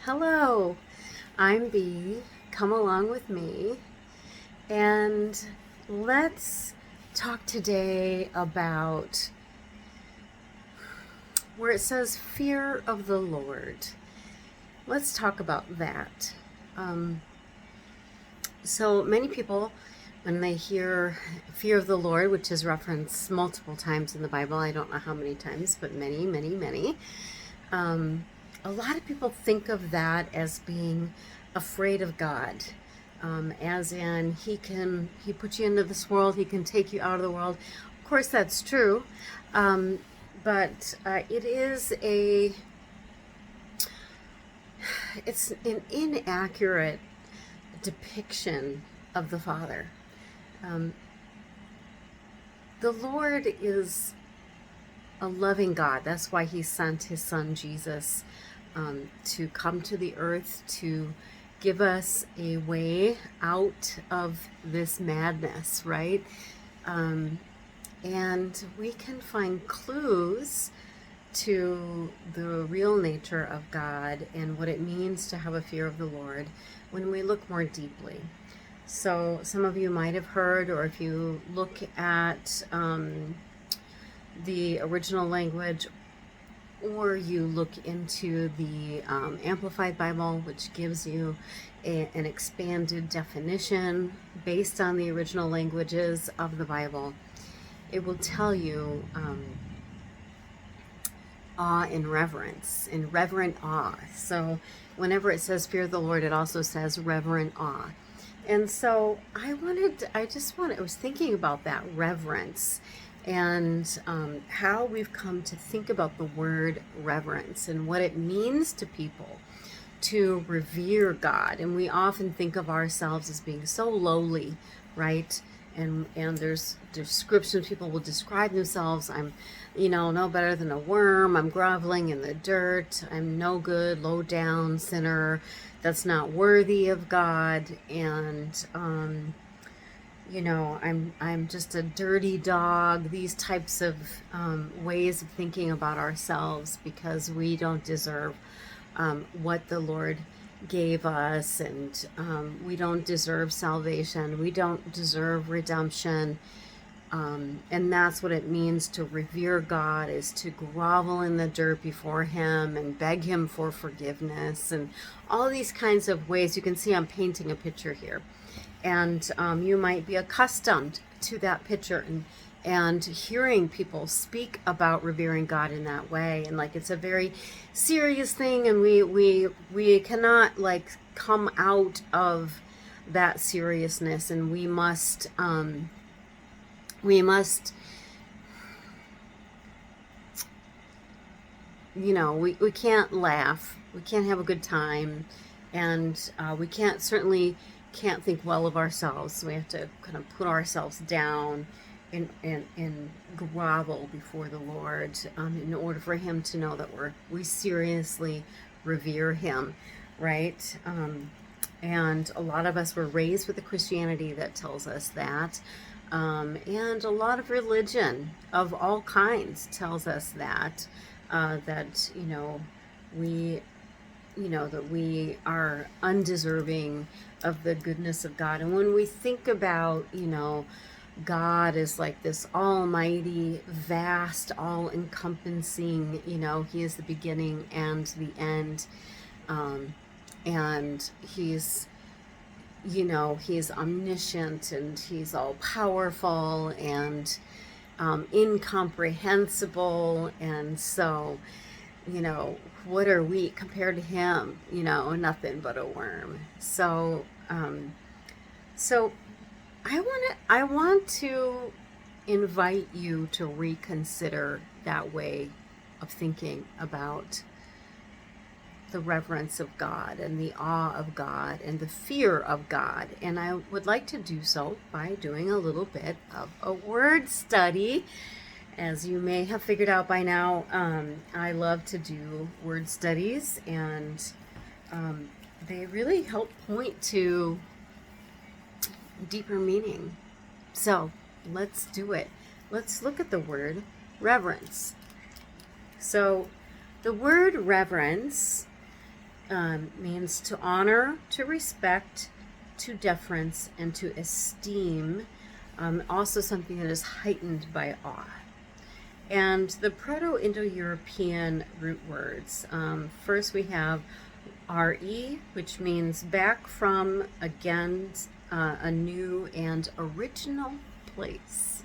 Hello, I'm Bee. Come along with me and let's talk today about where it says fear of the Lord. Let's talk about that. Um, so many people, when they hear fear of the Lord, which is referenced multiple times in the Bible, I don't know how many times, but many, many, many, um, a lot of people think of that as being afraid of God. As in he put you into this world, he can take you out of the world. Of course, that's true, um, but it's an inaccurate depiction of the Father. Um, the Lord is a loving God. That's why he sent his son Jesus to come to the earth to give us a way out of this madness, right? Um, and we can find clues to the real nature of God and what it means to have a fear of the Lord when we look more deeply. So some of you might have heard, or if you look at the original language, or you look into the Amplified Bible, which gives you an expanded definition based on the original languages of the Bible, it will tell you awe and reverence, and reverent awe. So whenever it says fear of the Lord, it also says reverent awe. And so I was thinking about that reverence and how we've come to think about the word reverence and what it means to people to revere God. And we often think of ourselves as being so lowly, right? And there's descriptions people will describe themselves. I'm, no better than a worm. I'm groveling in the dirt. I'm no good, low down sinner that's not worthy of God. And I'm just a dirty dog. These types of ways of thinking about ourselves because we don't deserve what the Lord gave us, and we don't deserve salvation. We don't deserve redemption. And that's what it means to revere God, is to grovel in the dirt before him and beg him for forgiveness and all these kinds of ways. You can see I'm painting a picture here. And you might be accustomed to that picture and hearing people speak about revering God in that way, and like it's a very serious thing, and we cannot like come out of that seriousness, and we can't laugh, we can't have a good time, and we can't think well of ourselves. So we have to kind of put ourselves down and grovel before the Lord in order for him to know that we seriously revere him, right? And a lot of us were raised with a Christianity that tells us that. And a lot of religion of all kinds tells us that, that, that we are undeserving of the goodness of God. And when we think about, God is like this almighty, vast, all-encompassing, he is the beginning and the end. And he's omniscient, and he's all powerful and incomprehensible. And so, what are we compared to him? Nothing but a worm. So I want to invite you to reconsider that way of thinking about the reverence of God and the awe of God and the fear of God. And I would like to do so by doing a little bit of a word study. As you may have figured out by now, I love to do word studies, and they really help point to deeper meaning. So let's do it. Let's look at the word reverence. So the word reverence means to honor, to respect, to deference, and to esteem. Also something that is heightened by awe. And the Proto-Indo-European root words, first we have RE, which means back from, against, a new and original place.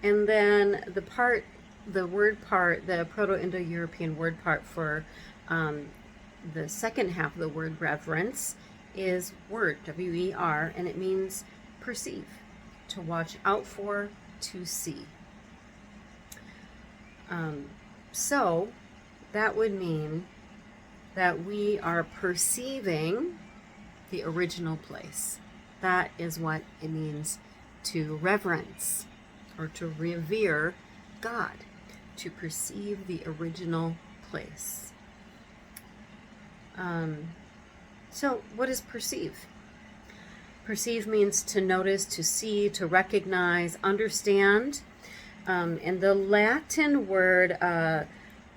And then the Proto-Indo-European word part for the second half of the word reverence is word, W-E-R, and it means perceive, to watch out for, to see. So that would mean that we are perceiving the original place. That is what it means to reverence or to revere God, to perceive the original place. So what is perceive? Perceive means to notice, to see, to recognize, understand. And the Latin word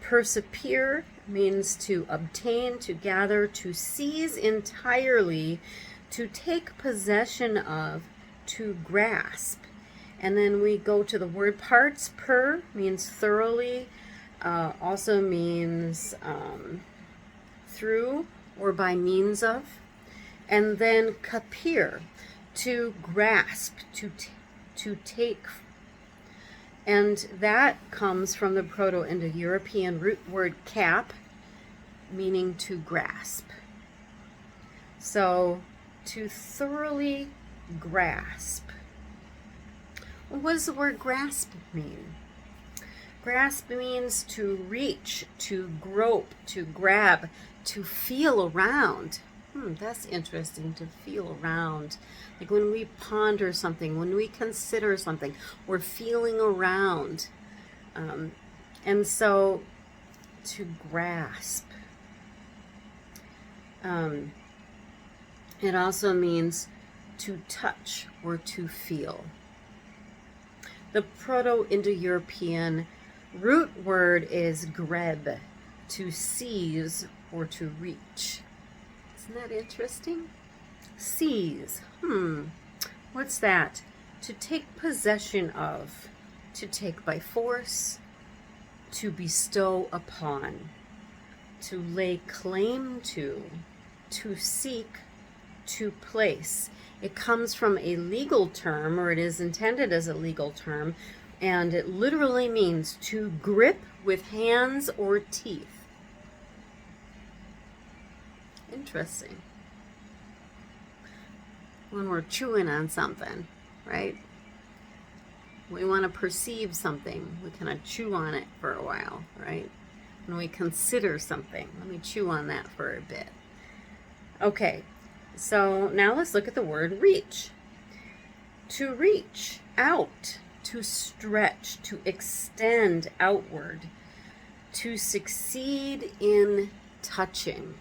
percipere means to obtain, to gather, to seize entirely, to take possession of, to grasp. And then we go to the word parts. Per means thoroughly, also means through or by means of. And then capere, to grasp, to take. And that comes from the Proto-Indo-European root word cap, meaning to grasp. So, to thoroughly grasp. Well, what does the word grasp mean? Grasp means to reach, to grope, to grab, to feel around. That's interesting, to feel around. Like when we ponder something, when we consider something, we're feeling around. And so to grasp. It also means to touch or to feel. The Proto-Indo-European root word is greb, to seize or to reach. Isn't that interesting? Seize. What's that? To take possession of, to take by force, to bestow upon, to lay claim to seek, to place. It comes from a legal term, or it is intended as a legal term, and it literally means to grip with hands or teeth. Interesting. When we're chewing on something, right? We want to perceive something. We kind of chew on it for a while, right? When we consider something, let me chew on that for a bit. Okay, so now let's look at the word reach. To reach out, to stretch, to extend outward, to succeed in touching.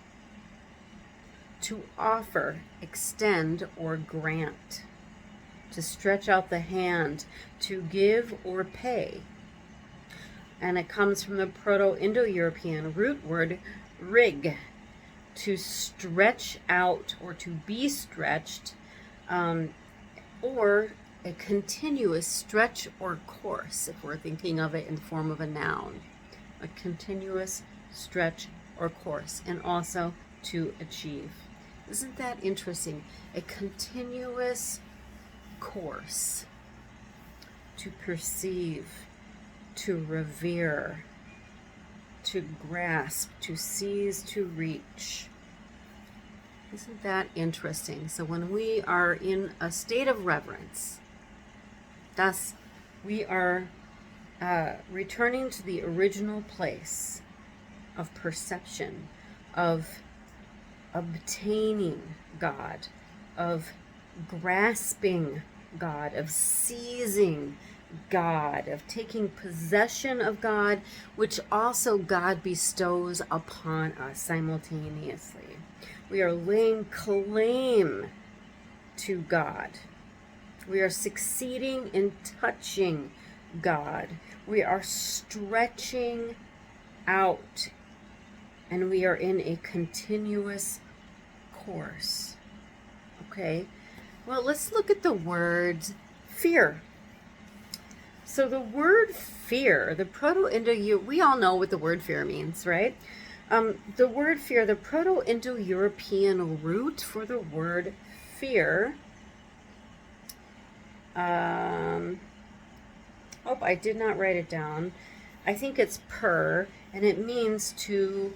To offer, extend, or grant. To stretch out the hand, to give or pay. And it comes from the Proto-Indo-European root word rig, to stretch out or to be stretched, or a continuous stretch or course, if we're thinking of it in the form of a noun. A continuous stretch or course, and also to achieve. Isn't that interesting? A continuous course, to perceive, to revere, to grasp, to seize, to reach. Isn't that interesting? So when we are in a state of reverence, thus we are returning to the original place of perception, of obtaining God, of grasping God, of seizing God, of taking possession of God, which also God bestows upon us simultaneously. We are laying claim to God. We are succeeding in touching God. We are stretching out and we are in a continuous course. Okay, well, let's look at the word fear. So the word fear, the Proto-Indo, we all know what the word fear means, right? The word fear, the Proto-Indo-European root for the word fear. Oh, I did not write it down. I think it's per, and it means to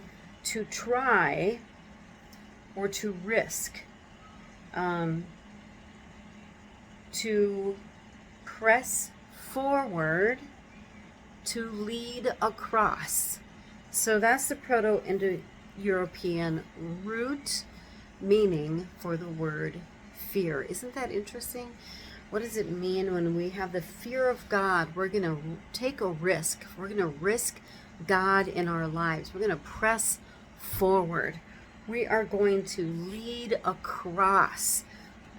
try or to risk, to press forward, to lead across. So that's the Proto-Indo-European root meaning for the word fear. Isn't that interesting? What does it mean when we have the fear of God? We're going to take a risk. We're going to risk God in our lives. We're going to press forward. We are going to lead across.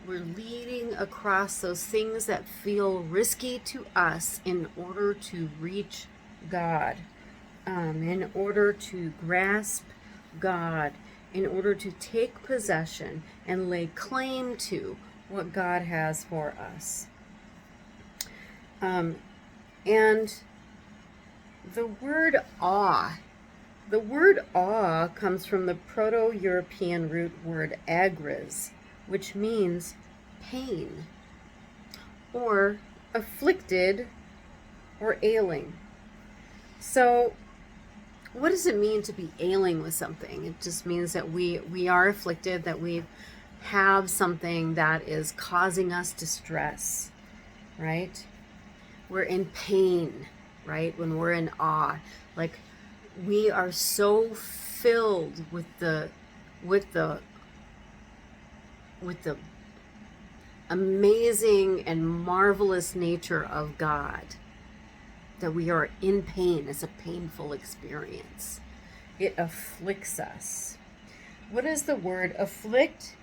We're leading across those things that feel risky to us in order to reach God, in order to grasp God, in order to take possession and lay claim to what God has for us. And the word awe comes from the Proto-European root word agriz, which means pain, or afflicted, or ailing. So what does it mean to be ailing with something? It just means that we are afflicted, that we have something that is causing us distress, right? We're in pain, right? When we're in awe, like we are so filled with the amazing and marvelous nature of God that we are in pain. It's a painful experience. It afflicts us. What does the word afflict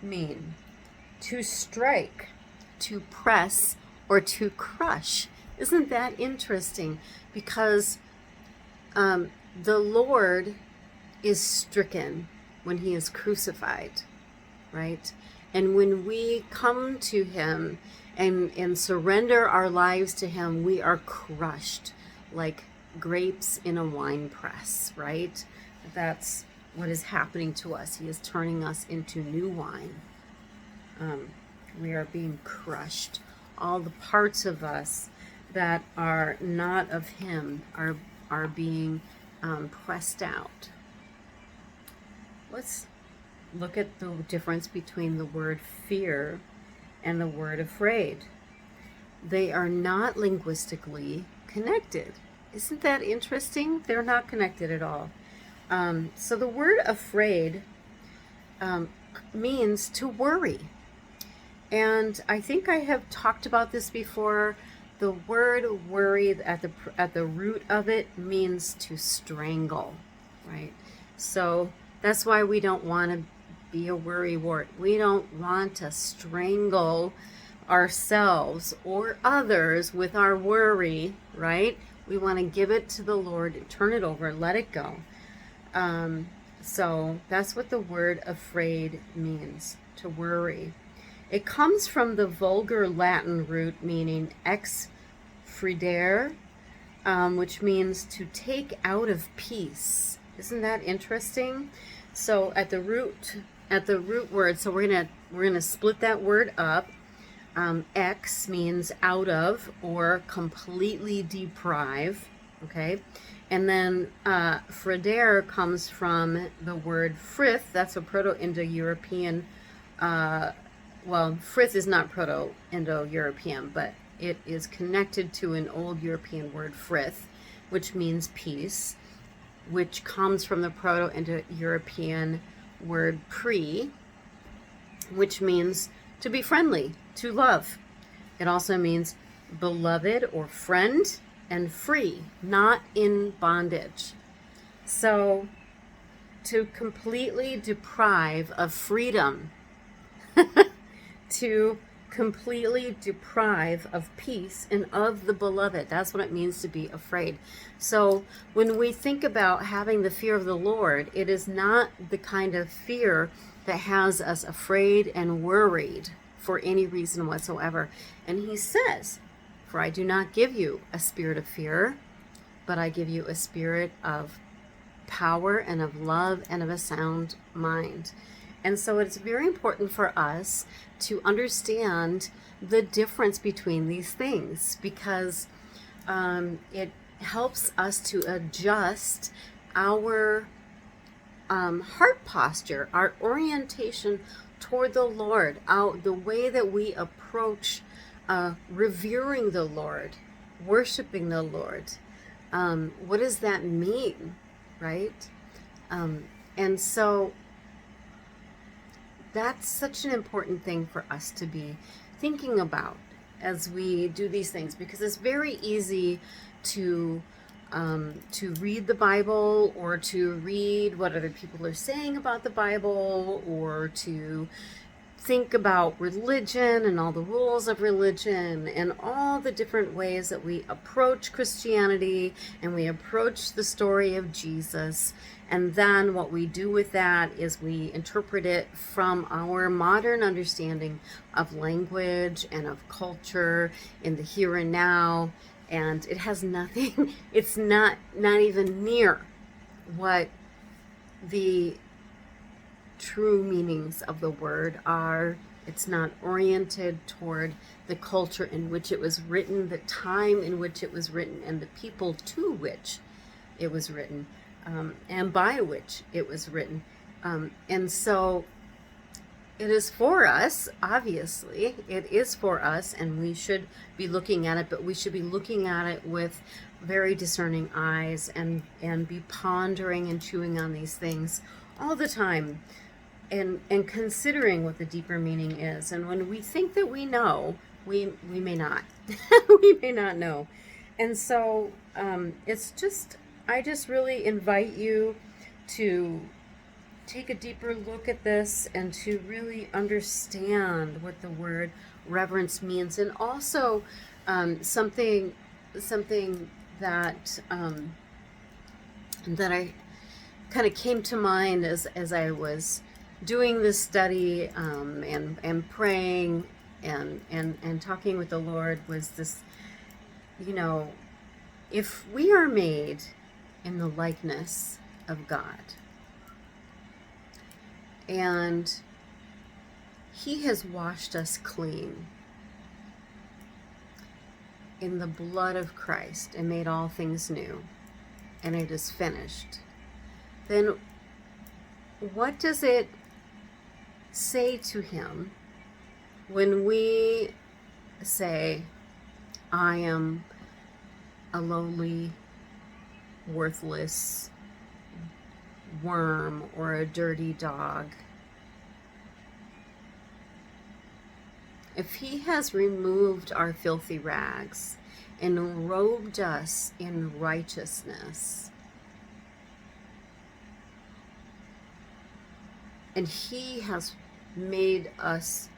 mean? To strike, to press, or to crush. Isn't that interesting? Because the Lord is stricken when he is crucified, right? And when we come to him and surrender our lives to him, we are crushed like grapes in a wine press, right? That's what is happening to us. He is turning us into new wine. We are being crushed. All the parts of us that are not of him are being pressed out. Let's look at the difference between the word fear and the word afraid. They are not linguistically connected. Isn't that interesting? They're not connected at all. So the word afraid means to worry. And I think I have talked about this before. The word worry at the root of it means to strangle, right? So that's why we don't want to be a worrywart. We don't want to strangle ourselves or others with our worry, right? We want to give it to the Lord, turn it over, let it go. So that's what the word afraid means, to worry. It comes from the vulgar Latin root meaning ex fridere, which means to take out of peace. Isn't that interesting? So at the root word, so we're gonna split that word up. Ex means out of or completely deprive. Okay, and then fridere comes from the word frith. That's a Proto-Indo-European. Well, frith is not Proto-Indo-European, but it is connected to an old European word frith, which means peace, which comes from the Proto-Indo-European word pri, which means to be friendly, to love. It also means beloved or friend, and free, not in bondage. So to completely deprive of freedom, to completely deprive of peace and of the beloved. That's what it means to be afraid. So when we think about having the fear of the Lord, it is not the kind of fear that has us afraid and worried for any reason whatsoever. And he says, "For I do not give you a spirit of fear, but I give you a spirit of power and of love and of a sound mind." And so it's very important for us to understand the difference between these things, because it helps us to adjust our heart posture, our orientation toward the Lord, the way that we approach revering the Lord, worshiping the Lord. What does that mean, right? And so that's such an important thing for us to be thinking about as we do these things, because it's very easy to read the Bible, or to read what other people are saying about the Bible, or to think about religion and all the rules of religion and all the different ways that we approach Christianity and we approach the story of Jesus. And then what we do with that is we interpret it from our modern understanding of language and of culture in the here and now. And it has nothing, it's not even near what the true meanings of the word are. It's not oriented toward the culture in which it was written, the time in which it was written, and the people to which it was written, and by which it was written. And so it is for us, obviously. It is for us, and we should be looking at it, but we should be looking at it with very discerning eyes, and be pondering and chewing on these things all the time, and considering what the deeper meaning is. And when we think that we know, we may not. We may not know. And so I just really invite you to take a deeper look at this and to really understand what the word reverence means. And also something that that I kind of came to mind as I was doing this study, and praying and talking with the Lord, was this, if we are made in the likeness of God, and He has washed us clean in the blood of Christ and made all things new, and it is finished, then what does it say to Him when we say, "I am a lowly, worthless worm or a dirty dog"? If He has removed our filthy rags and robed us in righteousness, and He has made us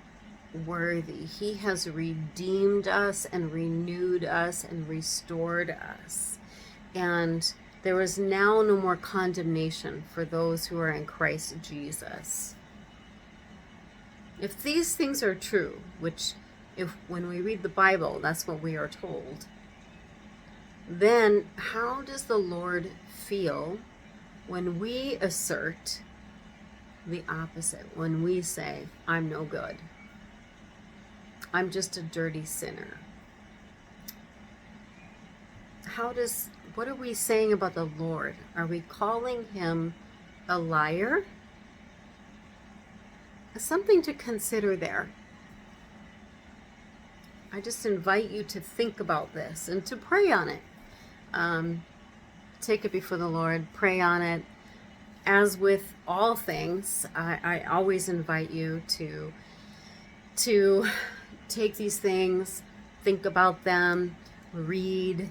worthy, He has redeemed us and renewed us and restored us, and there is now no more condemnation for those who are in Christ Jesus. If these things are true, which when we read the Bible, that's what we are told, then how does the Lord feel when we assert the opposite, when we say, "I'm no good, I'm just a dirty sinner"? What are we saying about the Lord? Are we calling Him a liar? Something to consider there. I just invite you to think about this and to pray on it. Take it before the Lord, pray on it. As with all things, I always invite you to take these things, think about them, read,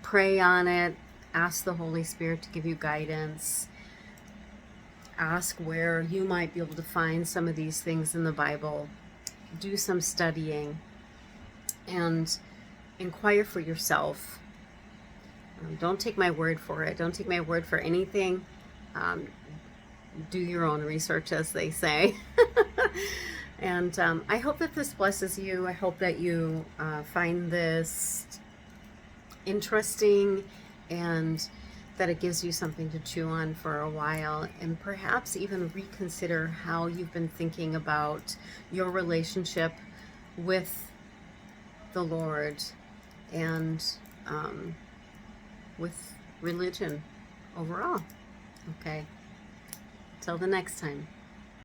pray on it, ask the Holy Spirit to give you guidance, ask where you might be able to find some of these things in the Bible, do some studying and inquire for yourself. Don't take my word for it. Don't take my word for anything. Um, do your own research, as they say. And I hope that this blesses you. I hope that you find this interesting, and that it gives you something to chew on for a while, and perhaps even reconsider how you've been thinking about your relationship with the Lord and with religion overall. Okay, till the next time.